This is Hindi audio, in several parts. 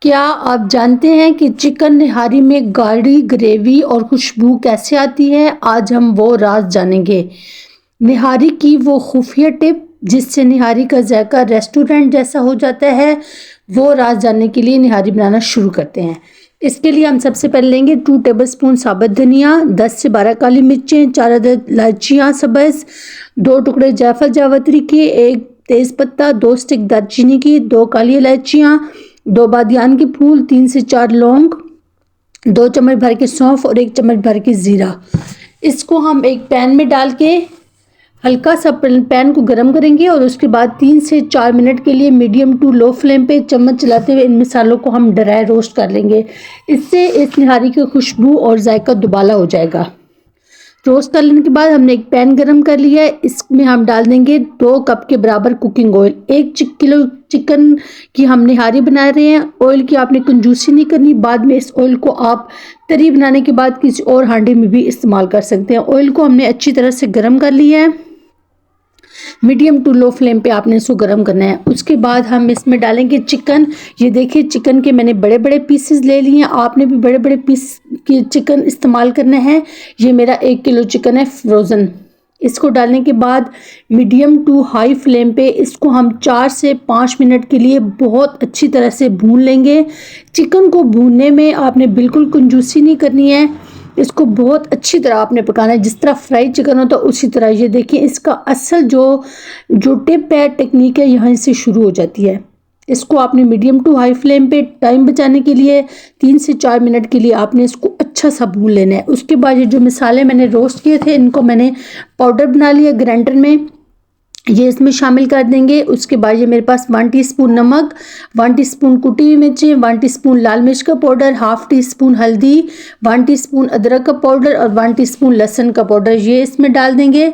क्या आप जानते हैं कि चिकन निहारी में गाढ़ी ग्रेवी और खुशबू कैसे आती है? आज हम वो राज जानेंगे। निहारी की वो खुफिया टिप जिससे निहारी का जायका रेस्टोरेंट जैसा हो जाता है, वो राज जानने के लिए निहारी बनाना शुरू करते हैं। इसके लिए हम सबसे पहले लेंगे 2 टेबलस्पून साबुत धनिया, 10 से 12 काली मिर्चें, 4 अदद इलायचियाँ सब्ज़, 2 टुकड़े जायफल जावित्री के, 1 तेज़पत्ता, 2 स्टिक दालचीनी की, 2 काली इलायचियाँ, 2 बादियान के फूल, 3 से 4 लौंग, 2 चम्मच भर के सौंफ और 1 चम्मच भर के ज़ीरा। इसको हम एक पैन में डाल के हल्का सा पैन को गर्म करेंगे और उसके बाद 3 से 4 मिनट के लिए मीडियम टू लो फ्लेम पे चम्मच चलाते हुए इन मसालों को हम ड्राई रोस्ट कर लेंगे। इससे इस निहारी की खुशबू और जायका दुबाला हो जाएगा। रोस्ट कर लेने के बाद हमने एक पैन गरम कर लिया है। इसमें हम डाल देंगे 2 कप के बराबर कुकिंग ऑयल। 1 किलो चिकन की हम निहारी बना रहे हैं। ऑयल की आपने कंजूसी नहीं करनी। बाद में इस ऑयल को आप तरी बनाने के बाद किसी और हांडी में भी इस्तेमाल कर सकते हैं। ऑयल को हमने अच्छी तरह से गर्म कर लिया है। मीडियम टू लो फ्लेम पे आपने इसको गर्म करना है। उसके बाद हम इसमें डालेंगे चिकन। ये देखिए चिकन के मैंने बड़े बड़े पीसेस ले लिए हैं। आपने भी बड़े बड़े पीस के चिकन इस्तेमाल करना है। ये मेरा 1 किलो चिकन है फ्रोज़न। इसको डालने के बाद मीडियम टू हाई फ्लेम पे इसको हम 4 से 5 मिनट के लिए बहुत अच्छी तरह से भून लेंगे। चिकन को भूनने में आपने बिल्कुल कंजूसी नहीं करनी है। इसको बहुत अच्छी तरह आपने पकाना है, जिस तरह फ्राई चिकन होता है उसी तरह। ये देखिए इसका असल जो टिप है, टेक्निक है, यहाँ से शुरू हो जाती है। इसको आपने मीडियम टू हाई फ्लेम पे टाइम बचाने के लिए 3 से 4 मिनट के लिए आपने इसको अच्छा सा भून लेना है। उसके बाद ये जो मसाले मैंने रोस्ट किए थे इनको मैंने पाउडर बना लिया ग्राइंडर में, ये इसमें शामिल कर देंगे। उसके बाद ये मेरे पास 1 टीस्पून नमक, 1 टीस्पून कुटी हुई मिर्चें, 1 टीस्पून लाल मिर्च का पाउडर, हाफ टीस्पून हल्दी, 1 टीस्पून अदरक का पाउडर और 1 टीस्पून लहसुन का पाउडर, ये इसमें डाल देंगे।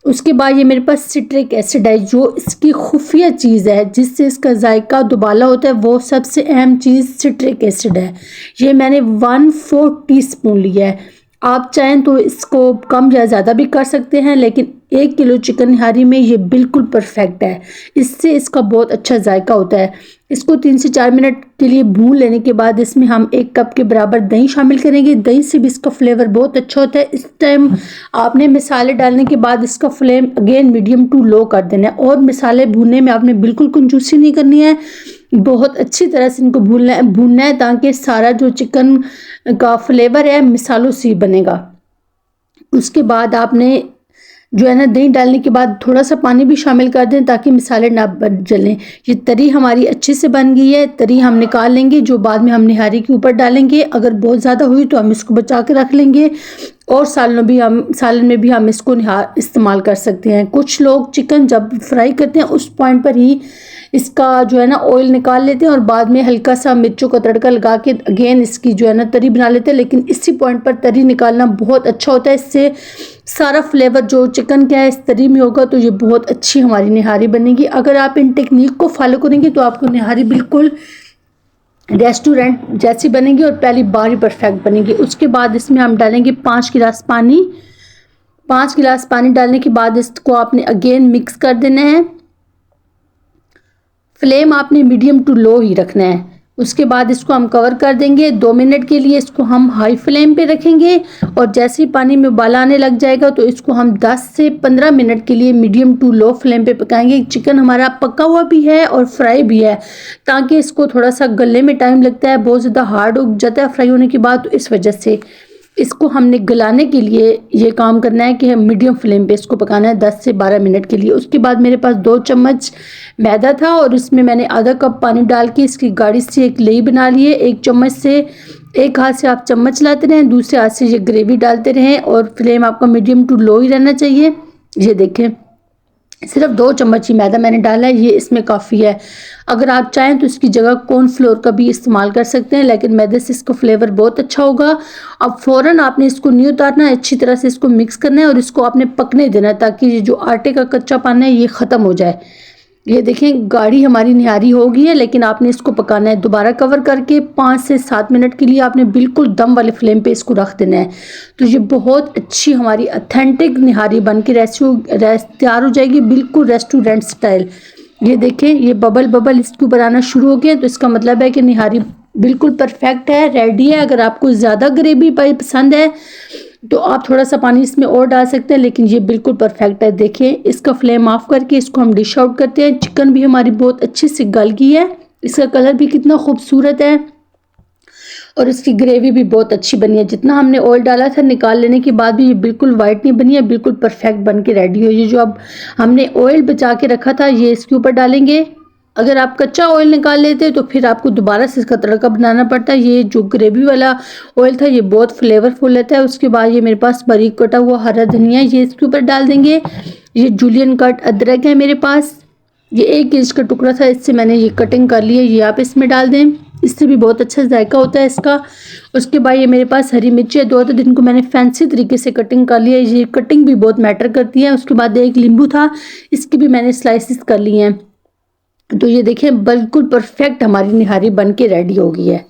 उसके बाद ये मेरे पास सिट्रिक एसिड है, जो इसकी खुफिया चीज़ है जिससे इसका जायका दुबाला होता है। वो सबसे अहम चीज़ सिट्रिक एसिड है। ये मैंने 1/4 टीस्पून लिया है। आप चाहें तो इसको कम या ज़्यादा भी कर सकते हैं, लेकिन 1 किलो चिकन निहारी में ये बिल्कुल परफेक्ट है। इससे इसका बहुत अच्छा जायका होता है। इसको 3 से 4 मिनट के लिए भून लेने के बाद इसमें हम 1 कप के बराबर दही शामिल करेंगे। दही से भी इसका फ्लेवर बहुत अच्छा होता है। इस टाइम आपने मसाले डालने के बाद इसका flame again medium to low कर देना है और मसाले भूनने में आपने बिल्कुल कंजूसी नहीं करनी है। बहुत अच्छी तरह से इनको भूनना है ताकि सारा जो चिकन का फ्लेवर है मिसालों से बनेगा। उसके बाद आपने जो है ना दही डालने के बाद थोड़ा सा पानी भी शामिल कर दें ताकि मसाले ना जलें। ये तरी हमारी अच्छे से बन गई है। तरी हम निकाल लेंगे, जो बाद में हम निहारी के ऊपर डालेंगे। अगर बहुत ज़्यादा हुई तो हम इसको बचा के रख लेंगे और सालन में भी हम इसको इस्तेमाल कर सकते हैं। कुछ लोग चिकन जब फ्राई करते हैं उस पॉइंट पर ही इसका जो है ना ऑयल निकाल लेते हैं और बाद में हल्का सा मिर्चों का तड़का लगा के अगेन इसकी जो है ना तरी बना लेते हैं। लेकिन इसी पॉइंट पर तरी निकालना बहुत अच्छा होता है। इससे सारा फ्लेवर जो चिकन का है इस तरी में होगा तो ये बहुत अच्छी हमारी निहारी बनेगी। अगर आप इन टेक्निक को फॉलो करेंगे तो आपको निहारी बिल्कुल रेस्टोरेंट जैसी बनेगी और पहली बार ही परफेक्ट बनेगी। उसके बाद इसमें हम डालेंगे 5 गिलास पानी। 5 गिलास पानी डालने के बाद इसको आपने अगेन मिक्स कर देना है। फ्लेम आपने मीडियम टू लो ही रखना है। उसके बाद इसको हम कवर कर देंगे 2 मिनट के लिए। इसको हम हाई फ्लेम पे रखेंगे और जैसे ही पानी में उबाल आने लग जाएगा तो इसको हम 10 से 15 मिनट के लिए मीडियम टू लो फ्लेम पे पकाएंगे। चिकन हमारा पका हुआ भी है और फ्राई भी है, ताकि इसको थोड़ा सा गलने में टाइम लगता है, बहुत ज़्यादा हार्ड हो जाता है फ्राई होने के बाद। तो इस वजह से इसको हमने गलाने के लिए ये काम करना है कि हम मीडियम फ्लेम पे इसको पकाना है 10 से 12 मिनट के लिए। उसके बाद मेरे पास 2 चम्मच मैदा था और इसमें मैंने आधा कप पानी डाल के इसकी गाढ़ी से एक लेई बना ली है। 1 चम्मच से एक हाथ से आप चम्मच लाते रहें, दूसरे हाथ से ये ग्रेवी डालते रहें और फ्लेम आपका मीडियम टू लो ही रहना चाहिए। ये देखें सिर्फ 2 चम्मच ही मैदा मैंने डाला है, ये इसमें काफ़ी है। अगर आप चाहें तो इसकी जगह कॉर्नफ्लोर का भी इस्तेमाल कर सकते हैं, लेकिन मैदे से इसका फ्लेवर बहुत अच्छा होगा। अब फ़ौरन आपने इसको नहीं उतारना है, अच्छी तरह से इसको मिक्स करना है और इसको आपने पकने देना है ताकि ये जो आटे का कच्चापन है ये ख़त्म हो जाए। ये देखें गाढ़ी हमारी निहारी हो गई है, लेकिन आपने इसको पकाना है। दोबारा कवर करके 5 से 7 मिनट के लिए आपने बिल्कुल दम वाले फ्लेम पे इसको रख देना है। तो ये बहुत अच्छी हमारी ऑथेंटिक निहारी बन के तैयार हो जाएगी, बिल्कुल रेस्टोरेंट स्टाइल। ये देखें, ये बबल बबल इसके ऊपर आना शुरू हो गया, तो इसका मतलब है कि निहारी बिल्कुल परफेक्ट है, रेडी है। अगर आपको ज़्यादा ग्रेवी पसंद है तो आप थोड़ा सा पानी इसमें और डाल सकते हैं, लेकिन ये बिल्कुल परफेक्ट है। देखिए, इसका फ्लेम ऑफ करके इसको हम डिश आउट करते हैं। चिकन भी हमारी बहुत अच्छे से गल गई है, इसका कलर भी कितना खूबसूरत है और इसकी ग्रेवी भी बहुत अच्छी बनी है। जितना हमने ऑयल डाला था निकाल लेने के बाद भी ये बिल्कुल वाइट नहीं बनी है, बिल्कुल परफेक्ट बन के रेडी हो। ये जो अब हमने ऑयल बचा के रखा था ये इसके ऊपर डालेंगे। अगर आप कच्चा ऑयल निकाल लेते तो फिर आपको दोबारा से इसका तड़का बनाना पड़ता है। ये जो ग्रेवी वाला ऑयल था ये बहुत फ्लेवरफुल रहता है। उसके बाद ये मेरे पास बारीक कटा हुआ हरा धनिया ये इसके ऊपर डाल देंगे। ये जूलियन कट अदरक है मेरे पास, ये 1 इंच का टुकड़ा था, इससे मैंने ये कटिंग कर ली है, ये आप इसमें डाल दें, इससे भी बहुत अच्छा जायका होता है इसका। उसके बाद ये मेरे पास हरी मिर्ची है 2 दिन को मैंने फैंसी तरीके से कटिंग कर लिया है, ये कटिंग भी बहुत मैटर करती है। उसके बाद 1 नींबू था, इसकी भी मैंने स्लाइसिस कर लिए हैं। तो ये देखें बिल्कुल परफेक्ट हमारी निहारी बन के रेडी हो गई है।